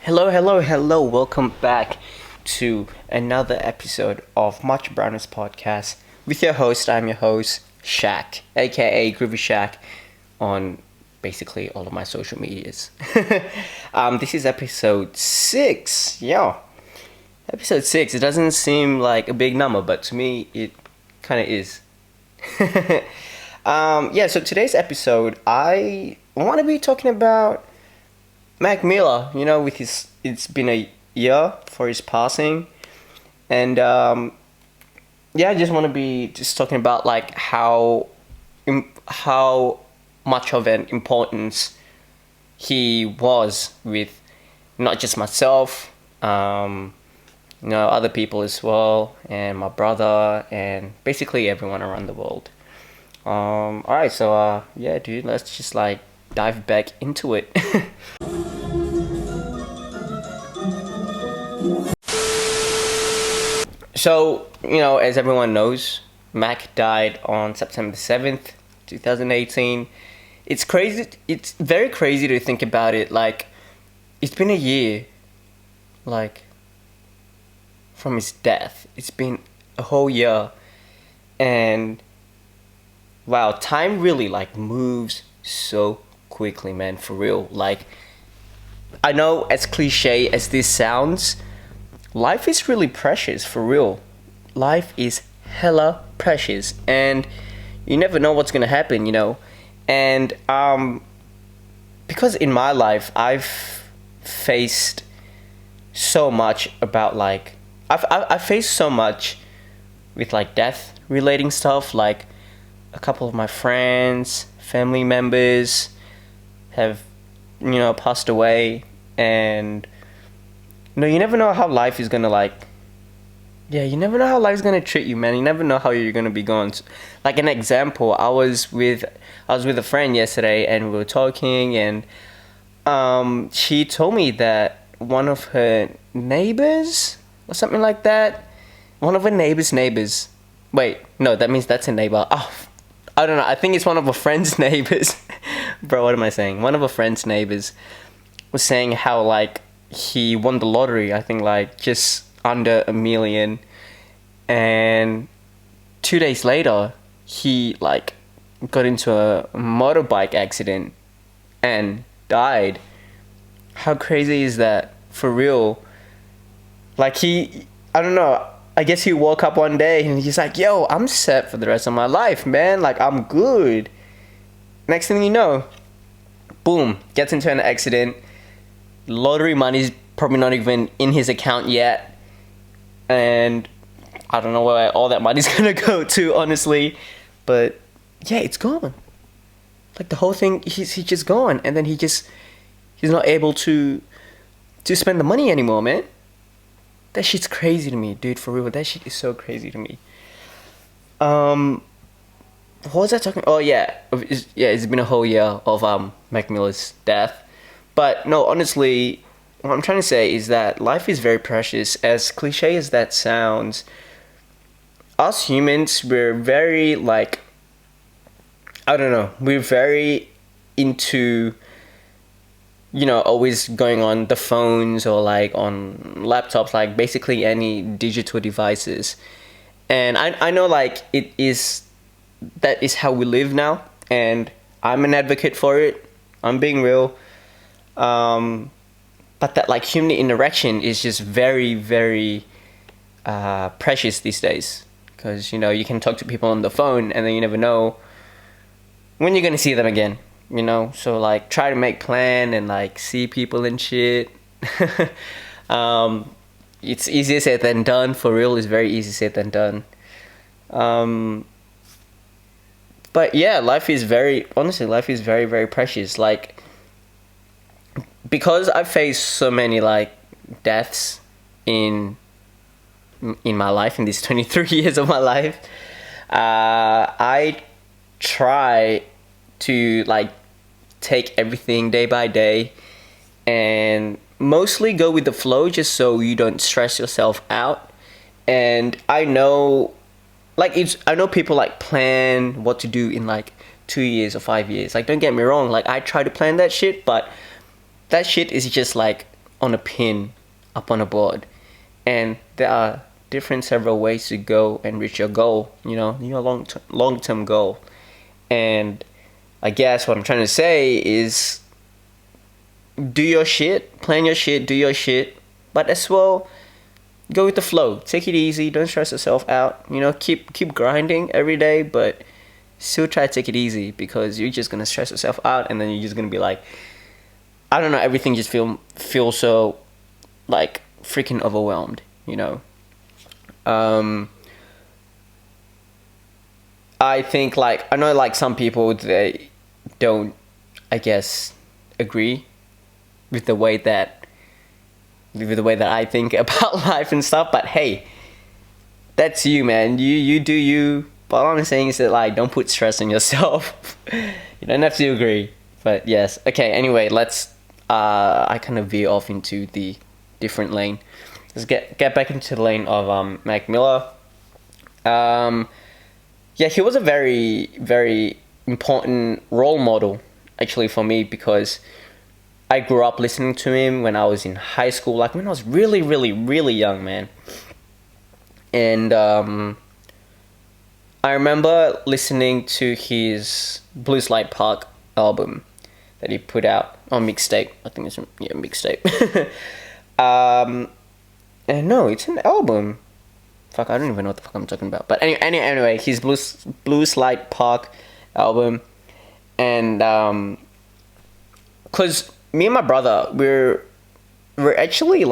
Hello, hello, hello. Welcome back to another episode of Much Browness Podcast with your host. I'm your host, Shaq, aka Groovy Shaq, on basically all of my social medias. This is episode 6. Episode 6. It doesn't seem like a big number, but to me, it kind of is. So today's episode, I want to be talking about Mac Miller, with it's been a year for his passing, and I just want to be just talking about like how much of an importance he was with not just myself, other people as well, and my brother, and basically everyone around the world. Alright, so dude, let's just like dive back into it. So, as everyone knows, Mac died on September 7th, 2018. It's crazy. It's very crazy to think about it. Like, it's been a year, like, from his death. It's been a whole year. And, wow, time really, like, moves so quickly, man, for real. Like, I know as cliche as this sounds, life is really precious, for real. Life is hella precious, and you never know what's gonna happen, And because in my life I've faced so much about like I've faced so much with like death relating stuff. Like a couple of my friends, family members have passed away, and you never know how life is gonna you never know how life's gonna treat you, man. You never know how you're gonna be going. Like an example, I was with a friend yesterday, and we were talking, and she told me that one of her neighbors or something like that, one of her neighbors. Wait, no, that means that's a neighbor. Oh, I don't know. I think it's one of a friend's neighbors. Bro, what am I saying? One of a friend's neighbors was saying how like he won the lottery. I think like just under $1 million, and 2 days later he like got into a motorbike accident and died. How crazy is that, for real? Like I don't know, I guess he woke up one day and he's like, yo, I'm set for the rest of my life, man, like I'm good. Next thing you know, boom, gets into an accident. Lottery money's probably not even in his account yet, and I don't know where all that money's gonna go to, honestly. But yeah, it's gone. Like the whole thing, he's just gone, and then he's not able to spend the money anymore, man. That shit's crazy to me, dude. For real, that shit is so crazy to me. What was I talking? Oh yeah, it's been a whole year of Mac Miller's death. But no, honestly, what I'm trying to say is that life is very precious. As cliche as that sounds, us humans, we're very like, I don't know, we're very into, always going on the phones or like on laptops, like basically any digital devices. And I know like that is how we live now, and I'm an advocate for it. I'm being real. But that like human interaction is just very, very precious these days, because you can talk to people on the phone, and then you never know when you're gonna see them again. So like try to make plan and like see people and shit. It's easier said than done, for real. It's very easy said than done. But yeah, life is very very precious. Like, because I've faced so many like deaths in my life, in these 23 years of my life, I try to like take everything day by day and mostly go with the flow, just so you don't stress yourself out. And I know people like plan what to do in like 2 years or 5 years. Like, don't get me wrong, like I try to plan that shit, but that shit is just like on a pin up on a board, and there are different several ways to go and reach your goal, your long-term goal. And I guess what I'm trying to say is do your shit, plan your shit, do your shit, but as well go with the flow. Take it easy, don't stress yourself out. Keep grinding every day, but still try to take it easy, because you're just gonna stress yourself out, and then you're just gonna be like, I don't know, everything just feel so like freaking overwhelmed. I think I know some people, they don't, I guess, agree with the way that I think about life and stuff, but hey, that's you, man. You do you. But all I'm saying is that don't put stress on yourself. You don't have to agree. But yes. Okay, anyway, let's I kind of veer off into the different lane. Let's get back into the lane of Mac Miller. Yeah, he was a very, very important role model actually for me, because I grew up listening to him when I was in high school, when I was really, really, really young, man. And I remember listening to his Blues Light Park album that he put out on mixtape. I think it's mixtape. And no, it's an album. Fuck, I don't even know what the fuck I'm talking about. But anyway, his Blues Light Park album, and cause me and my brother, we're actually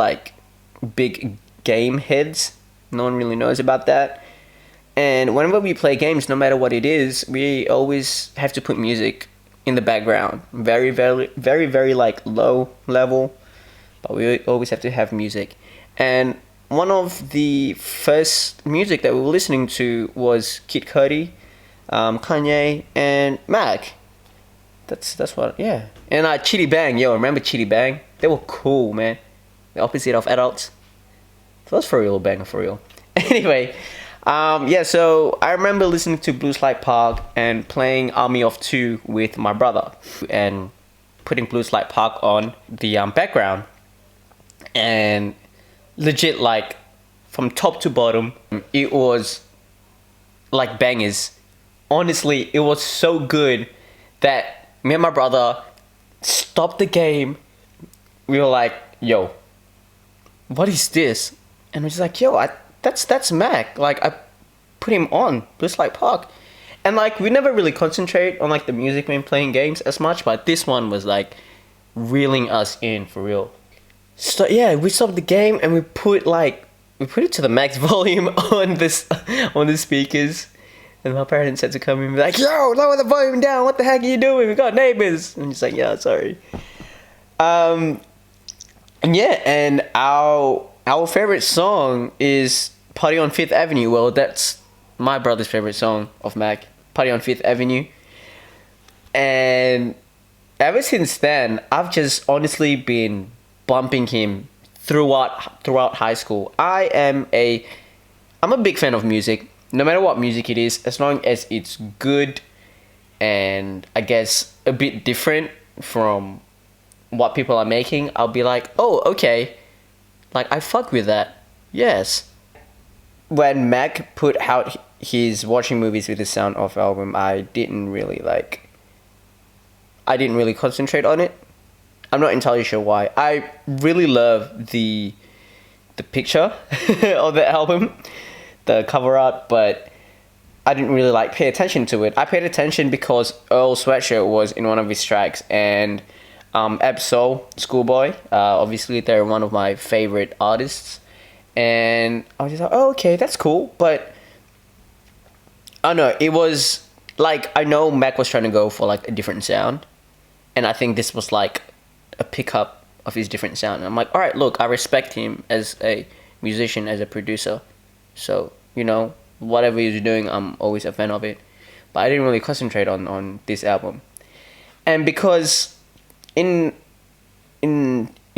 big game heads. No one really knows about that. And whenever we play games, no matter what it is, we always have to put music in the background. Very, very, very, very low level, but we always have to have music. And one of the first music that we were listening to was Kid Cudi, Kanye, and Mac. That's what, yeah. And Chitty Bang, remember Chitty Bang? They were cool, man. The opposite of adults. So that's for real, banger, for real. Anyway, so I remember listening to Blues Light Park and playing Army of Two with my brother, and putting Blues Light Park on the background, and legit from top to bottom, it was bangers. Honestly, it was so good that me and my brother stopped the game. We were like, yo, what is this? And we're just like, yo, that's Mac. I put him on Blues Light Park. And we never really concentrate on the music when playing games as much, but this one was reeling us in for real. So yeah, we stopped the game and we put it to the max volume on the speakers. And my parents had to come in and be like, yo, lower the volume down, what the heck are you doing? We got neighbors. And I'm just like, yeah, sorry. And yeah, and our favorite song is Party on Fifth Avenue. Well, that's my brother's favorite song of Mac, Party on Fifth Avenue. And ever since then, I've just honestly been bumping him throughout high school. I'm a big fan of music. No matter what music it is, as long as it's good and I guess a bit different from what people are making, I'll be like, oh, okay. I fuck with that. Yes. When Mac put out his Watching Movies with the Sound Off album, I didn't really concentrate on it. I'm not entirely sure why. I really love the picture of the album, the cover art, but I didn't really pay attention to it. I paid attention because Earl Sweatshirt was in one of his tracks, and Absol, Schoolboy, obviously they're one of my favorite artists, and I was just like, oh, okay, that's cool. But I don't know, it was I know Mac was trying to go for a different sound, and I think this was a pickup of his different sound. And I'm like, all right, look, I respect him as a musician, as a producer, so whatever he's doing, I'm always a fan of it. But I didn't really concentrate on this album. And because in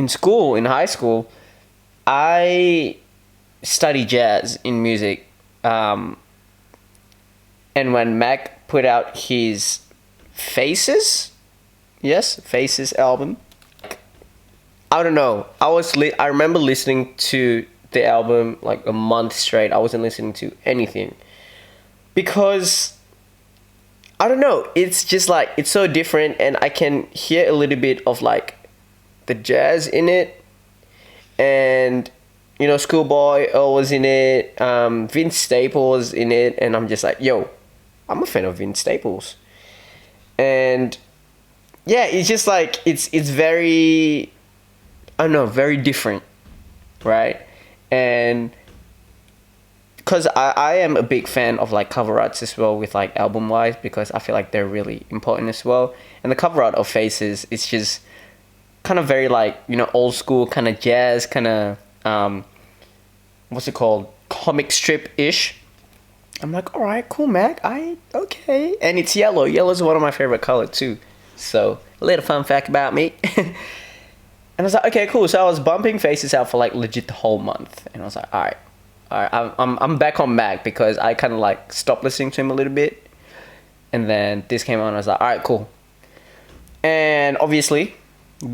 school, in high school, I studied jazz in music, and when Mac put out his Faces album, I don't know. I remember listening to the album like a month straight. I wasn't listening to anything because I don't know. It's just like it's so different, and I can hear a little bit of like the jazz in it, and Schoolboy Earl was in it. Vince Staples was in it, and I'm just like, yo, I'm a fan of Vince Staples, and yeah, it's just like it's very, I don't know, very different, right? And because I am a big fan of like cover arts as well with like album wise, because I feel like they're really important as well. And the cover art of Faces, it's just kind of very like old school kind of jazz kind of what's it called, comic strip ish. I'm like, all right, cool, Mac. Okay, and it's yellow. Yellow's one of my favorite colors too. So a little fun fact about me. And I was like, okay, cool. So I was bumping Faces out for like legit the whole month, and I was like, all right, I'm back on Mac because I kind of like stopped listening to him a little bit, and then this came on. And I was like, all right, cool. And obviously,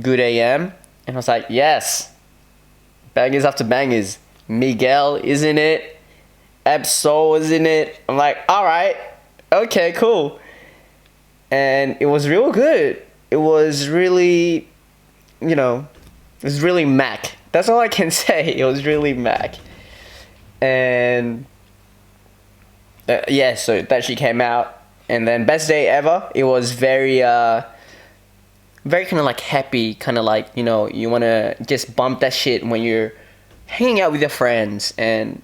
Good AM, and I was like, yes, bangers after bangers. Miguel is in it. Absol is in it. I'm like, all right, okay, cool. And it was real good. It was really, it was really Mac. That's all I can say. It was really Mac. And yeah, so that she came out. And then Best Day Ever, it was very very kind of like happy, kind of like, you want to just bump that shit when you're hanging out with your friends. And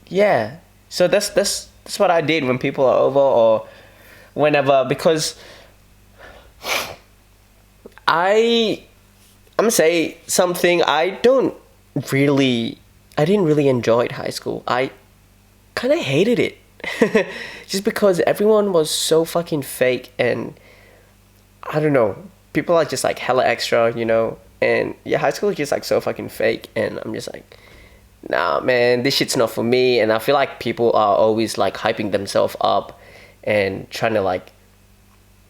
yeah, so that's what I did when people are over or whenever, because I'm gonna say something. I didn't really enjoy it, high school. I kind of hated it. Just because everyone was so fucking fake, and I don't know, people are just like hella extra, and yeah, high school is just like so fucking fake, and I'm just like, nah, man, this shit's not for me. And I feel like people are always like hyping themselves up and trying to like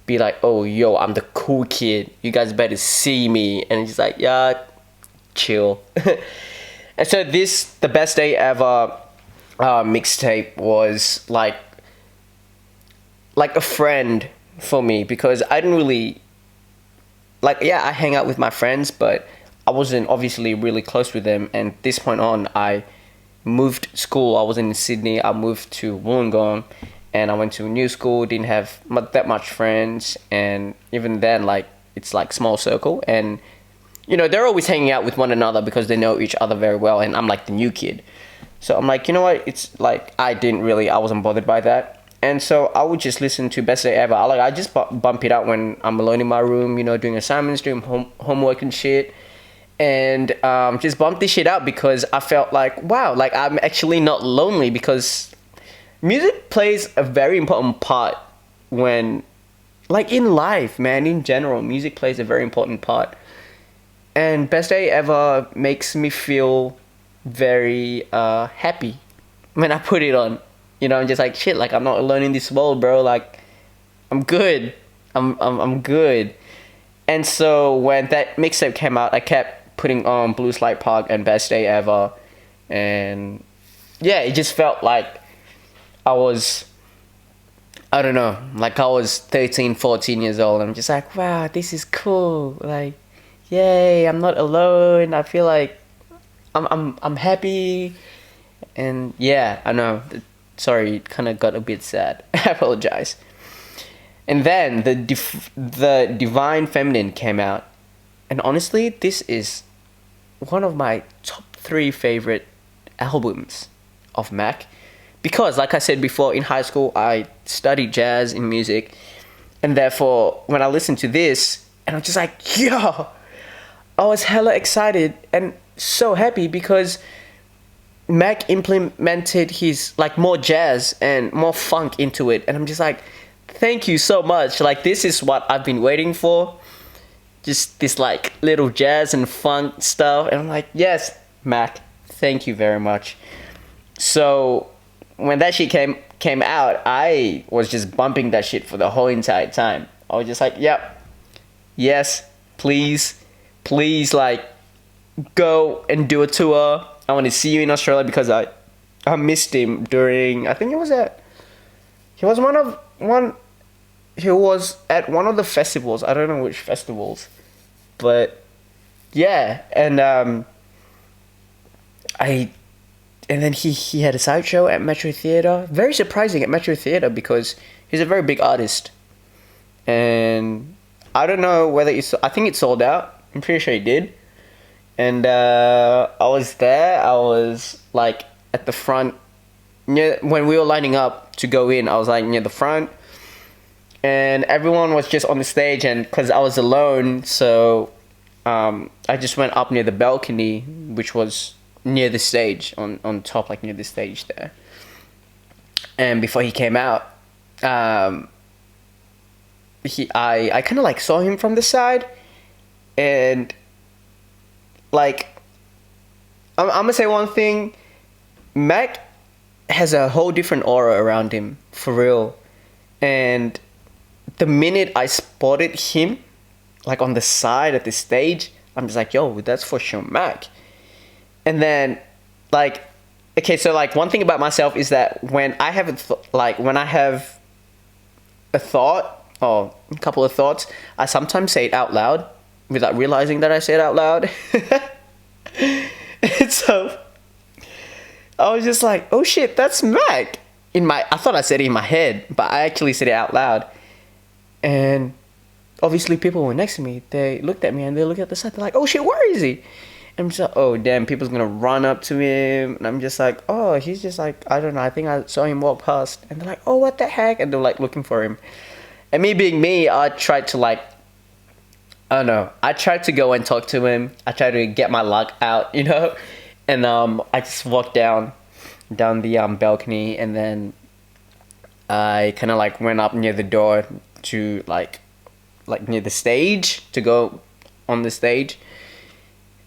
be like, oh, yo, I'm the cool kid, you guys better see me. And it's just like, yeah, chill. And so the Best Day Ever mixtape was like a friend for me, because I didn't really like, yeah, I hang out with my friends, but I wasn't obviously really close with them. And this point on, I moved school. I was in Sydney. I moved to Wollongong, and I went to a new school. Didn't have that much friends, and even then, like, it's like small circle, and they're always hanging out with one another because they know each other very well. And I'm like the new kid, so I'm like, you know what? It's like I wasn't bothered by that. And so I would just listen to Best Day Ever. I just bump it out when I'm alone in my room, doing assignments, doing homework and shit. And just bump this shit out because I felt like, wow, like I'm actually not lonely, because music plays a very important part when, like, in life, man, in general, music plays a very important part. And Best Day Ever makes me feel very happy when I put it on. I'm just like, shit, like I'm not alone in this world, bro. Like, I'm good. I'm good. And so when that mixtape came out, I kept putting on Blue Slide Park and Best Day Ever. And yeah, it just felt like I was 13, 14 years old. I'm just like, wow, this is cool. Like, yay, I'm not alone. I feel like I'm happy. And yeah, I know. Sorry, it kind of got a bit sad. I apologize. And then the Divine Feminine came out. And honestly, this is one of my top 3 favorite albums of Mac. Because, like I said before, in high school, I studied jazz in music. And therefore, when I listened to this, and I'm just like, yo, I was hella excited and so happy, because Mac implemented his like more jazz and more funk into it, and I'm just like, thank you so much. Like, this is what I've been waiting for, just this like little jazz and funk stuff. And I'm like, yes, Mac, thank you very much. So when that shit came out, I was just bumping that shit for the whole entire time. I was just like, yep, yes, please, like, go and do a tour. I want to see you in Australia because I missed him during, I think it was at, he was he was at one of the festivals. I don't know which festivals, but yeah, and and then he had a side show at Metro Theatre. Very surprising at Metro Theatre because he's a very big artist, and I don't know whether I think it sold out. I'm pretty sure he did. And I was there. I was like at the front, when we were lining up to go in. I was like near the front, and everyone was just on the stage. And because I was alone, so I just went up near the balcony, which was near the stage, on top, like near the stage there. And before he came out, I kind of like saw him from the side, and like I'm gonna say one thing, Mac has a whole different aura around him, for real. And the minute I spotted him, like on the side at the stage, I'm just like, yo, that's for sure Mac. And then, like, okay, so like one thing about myself is that when I have when I have a thought or a couple of thoughts, I sometimes say it out loud without realizing that I say it out loud. And so I was just like, oh shit, that's Mac. I thought I said it in my head, but I actually said it out loud. And obviously people were next to me. They looked at me and they looked at the side. They're like, oh shit, where is he? And I'm just like, oh damn, people's gonna run up to him. And I'm just like, oh, he's just like, I don't know, I think I saw him walk past. And they're like, oh, what the heck? And they're like looking for him. And me being me, I tried to like, I don't know, I tried to go and talk to him. I tried to get my luck out, you know? And I just walked down the balcony, and then I kind of like went up near the door to like near the stage to go on the stage.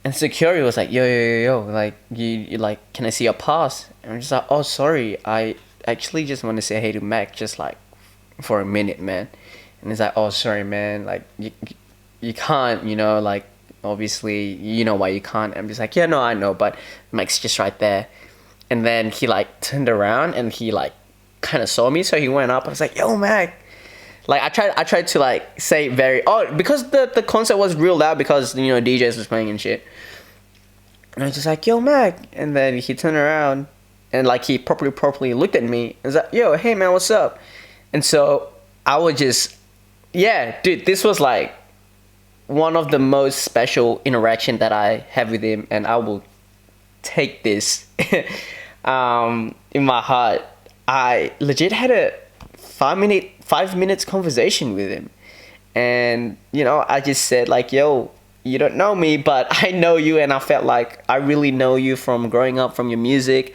And security was like, yo, like, you like, can I see your pass? And I'm just like, oh, sorry, I actually just want to say hey to Mac, just like for a minute, man. And he's like, oh, sorry, man, like you can't, you know, like obviously you know why you can't. I'm just like, yeah, no, I know, but Mac's just right there. And then he like turned around and he like kind of saw me, so he went up. I was like, yo, Mac. Like I tried to like say because the concert was real loud because, you know, DJs was playing and shit. And I was just like, yo, Mac. And then he turned around and like he properly looked at me and was like, yo, hey man, what's up? And so I was just, yeah, dude, this was like one of the most special interaction that I have with him, and I will take this in my heart. I legit had a 5 minutes conversation with him, and you know, I just said like, yo, you don't know me, but I know you, and I felt like I really know you from growing up, from your music.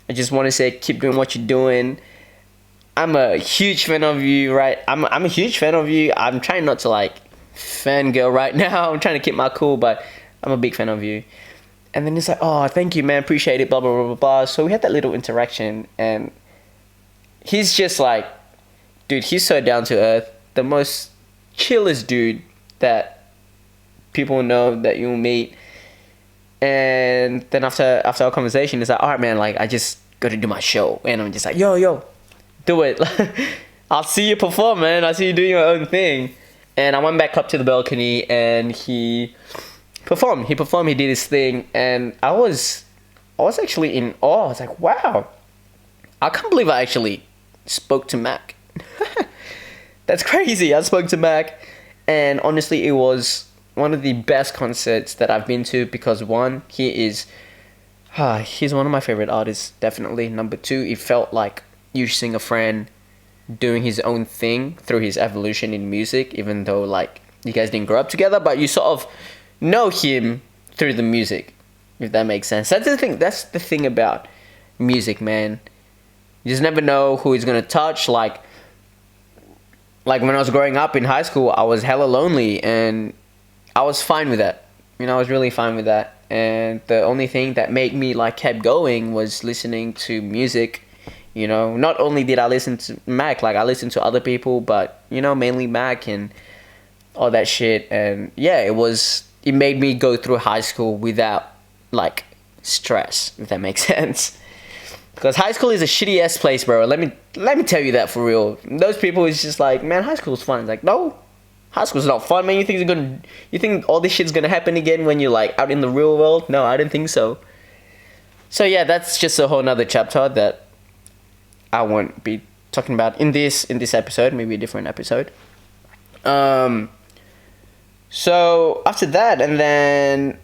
I just want to say, keep doing what you're doing. I'm a huge fan of you, right? I'm a huge fan of you. I'm trying not to like fangirl right now. I'm trying to keep my cool, but I'm a big fan of you. And then he's like, oh, thank you, man, appreciate it, blah blah blah blah blah. So we had that little interaction, and he's just like, dude, he's so down to earth, the most chillest dude that people know that you'll meet. And then after our conversation, it's like, all right, man, like I just got to do my show. And I'm just like, yo, do it. I'll see you perform, man. I'll see you doing your own thing. And I went back up to the balcony, and he performed. He did his thing, and I was actually in awe. I was like, wow, I can't believe I actually spoke to Mac. That's crazy. I spoke to Mac, and honestly, it was one of the best concerts that I've been to because one, he's one of my favorite artists, definitely. Number two, it felt like you seeing a friend doing his own thing through his evolution in music, even though like you guys didn't grow up together, but you sort of know him through the music, if that makes sense. That's the thing about music, man. You just never know who he's gonna touch. Like when I was growing up in high school, I was hella lonely, and I was fine with that. You know, I was really fine with that. And the only thing that made me like kept going was listening to music. You know, not only did I listen to Mac, like I listened to other people, but you know, mainly Mac and all that shit. And yeah, it was it made me go through high school without like stress, if that makes sense. Because high school is a shitty ass place, bro. Let me tell you that for real. Those people is just like, man, high school is fun. It's like, no, high school's not fun, man. You think all this shit's gonna happen again when you're like out in the real world? No, I didn't think so. So yeah, that's just a whole nother chapter that I won't be talking about in this episode. Maybe a different episode. So after that, and then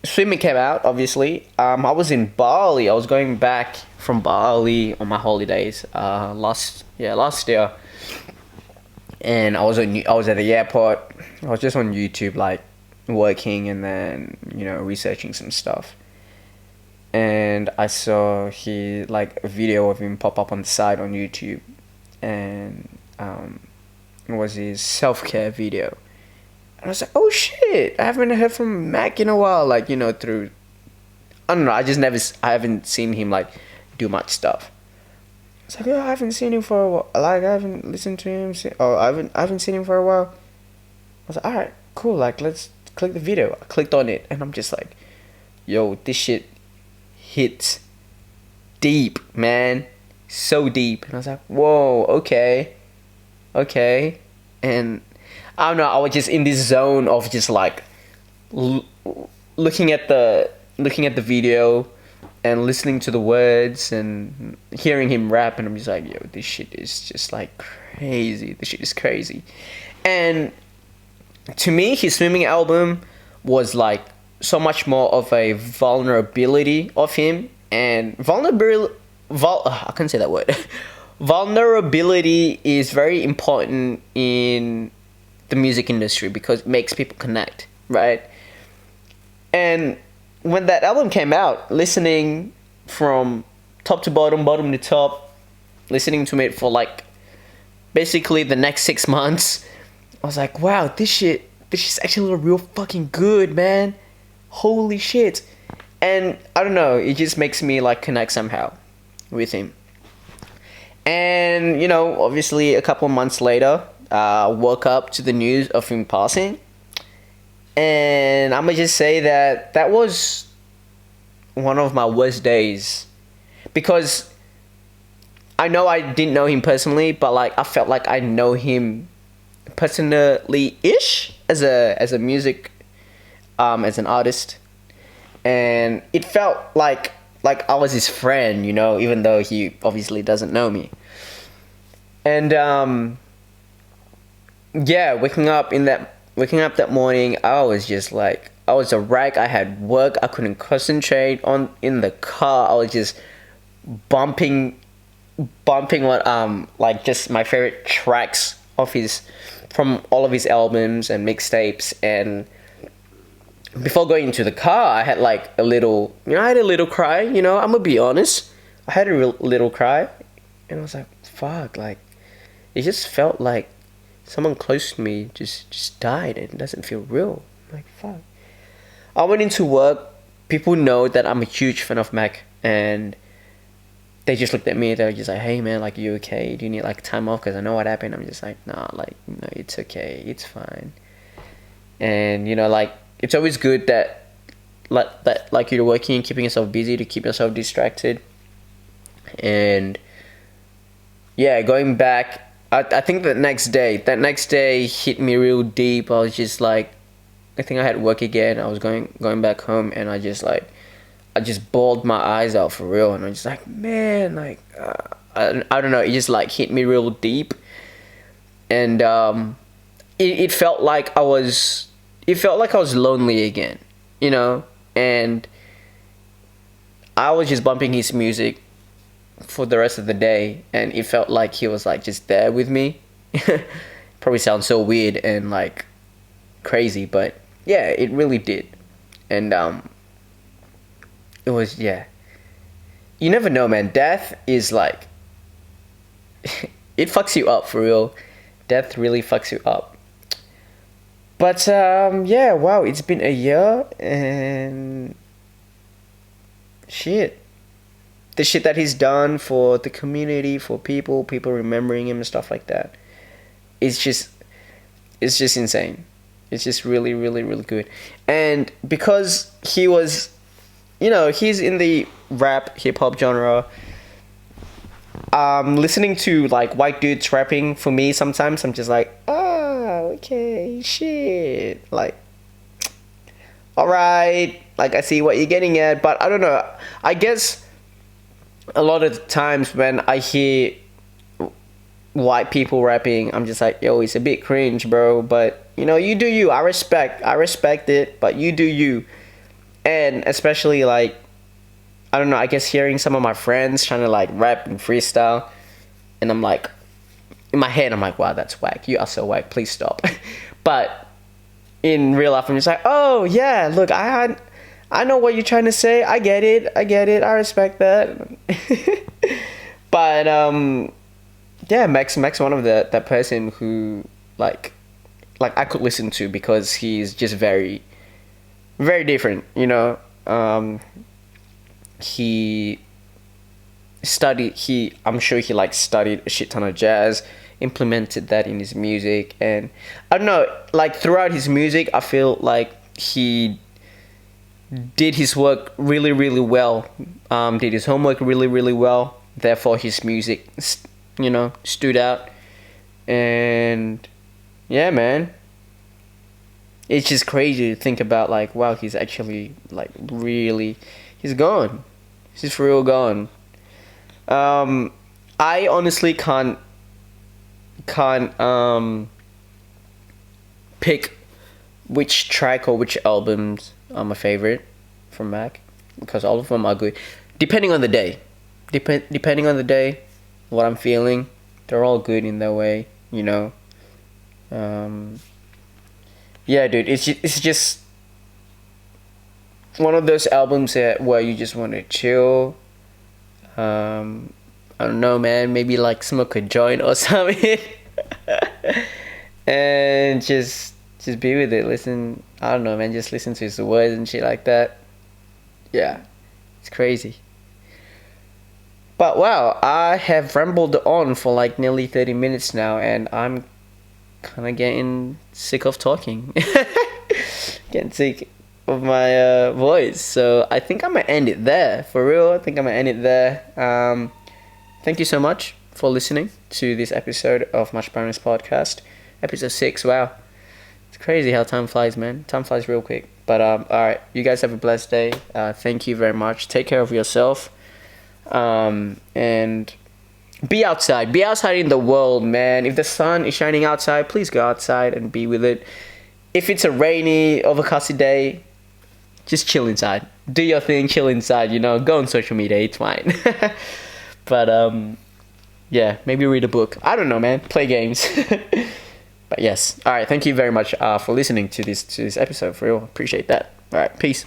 swimming came out. Obviously, I was in Bali. I was going back from Bali on my holidays. Last year, and I was at the airport. I was just on YouTube, like working, and then researching some stuff. And I saw a video of him pop up on the side on YouTube, and it was his self-care video. And I was like, oh shit, I haven't heard from Mac in a while, through, I don't know, I haven't seen him do much stuff. It's like, I haven't seen him for a while, I haven't listened to him, I haven't seen him for a while. I was like, alright, cool, let's click the video. I clicked on it, and I'm just like, yo, this shit hits deep, man, so deep. And I was like, whoa, okay, and I don't know, I was just in this zone of just looking at the video and listening to the words and hearing him rap, and I'm just like, yo, this shit is just crazy. This shit is crazy. And to me, his swimming album was so much more of a vulnerability of him, and I can't say that word. Vulnerability is very important in the music industry because it makes people connect, right? And when that album came out, listening from top to bottom, bottom to top, listening to it for basically the next 6 months, I was like, wow, this shit's actually real fucking good, man. Holy shit. And I don't know, it just makes me connect somehow with him. And obviously a couple of months later, woke up to the news of him passing, and I'm gonna just say that was one of my worst days, because I know I didn't know him personally, but I felt like I know him personally-ish as a music as an artist, and it felt like I was his friend, even though he obviously doesn't know me. And waking up that morning, I was just I was a wreck. I had work. I couldn't concentrate in the car. I was just bumping what just my favorite tracks from all of his albums and mixtapes. And before going into the car, I had a little cry. I'm gonna be honest. I had a little cry, and I was like, fuck, it just felt like someone close to me just died, and it doesn't feel real. I'm like, fuck. I went into work. People know that I'm a huge fan of Mac, and they just looked at me. They were just like, hey man, you okay? Do you need time off? Because I know what happened. I'm just like, nah, no, it's okay. It's fine. And it's always good that you're working and keeping yourself busy to keep yourself distracted. And yeah, going back, I think that next day hit me real deep. I was just I think I had work again. I was going back home, and I just bawled my eyes out for real. And I was just like, man, I don't know. It just hit me real deep, and it felt like I was lonely again, and I was just bumping his music for the rest of the day, and it felt like he was just there with me. Probably sounds so weird and crazy, but yeah, it really did. And it was, yeah, you never know, man. Death is it fucks you up for real. Death really fucks you up. But yeah, wow, it's been a year, and shit, the shit that he's done for the community, for people remembering him and stuff like that, it's just insane. It's just really, really, really good. And because he was, he's in the rap hip hop genre. Listening to like white dudes rapping, for me sometimes I'm just like, okay, shit, like, all right, like I see what you're getting at, but I don't know. I guess a lot of the times when I hear white people rapping, I'm just like, yo, it's a bit cringe, bro. But you do you. I respect it, but you do you. And especially like, I don't know, I guess hearing some of my friends trying to like rap and freestyle, and I'm like, in my head I'm like, wow, that's whack. You are so whack. Please stop. But in real life, I'm just like, oh yeah, look, I know what you're trying to say. I get it. I respect that. But yeah, Max, one of that person who like I could listen to, because he's just very, very different. I'm sure he like studied a shit ton of jazz, implemented that in his music, and I don't know, like throughout his music I feel like he did his work really, really well, did his homework really, really well, therefore his music stood out. And yeah, man, it's just crazy to think about, like, wow, he's actually like really, he's gone. He's for real gone. I honestly can't pick which track or which albums are my favorite from Mac, because all of them are good, depending on the day. Depending on the day, what I'm feeling, they're all good in their way. Yeah, dude, it's just one of those albums where you just want to chill. I don't know, man, maybe like smoke a joint or something. And just be with it. Listen, I don't know, man, just listen to his words and shit like that. Yeah, it's crazy. But wow, I have rambled on for like nearly 30 minutes now, and I'm kind of getting sick of talking. Getting sick of my voice. So I think I'm going to end it there. For real, I think I'm going to end it there. Thank you so much for listening to this episode of Much Browness Podcast. Episode 6, wow. It's crazy how time flies, man. Time flies real quick. But alright, you guys have a blessed day. Thank you very much. Take care of yourself. And be outside. Be outside in the world, man. If the sun is shining outside, please go outside and be with it. If it's a rainy, overcasty day, just chill inside. Do your thing, chill inside, go on social media, it's fine. But yeah, maybe read a book. I don't know, man. Play games. But yes. Alright, thank you very much for listening to this episode. For real. Appreciate that. Alright, peace.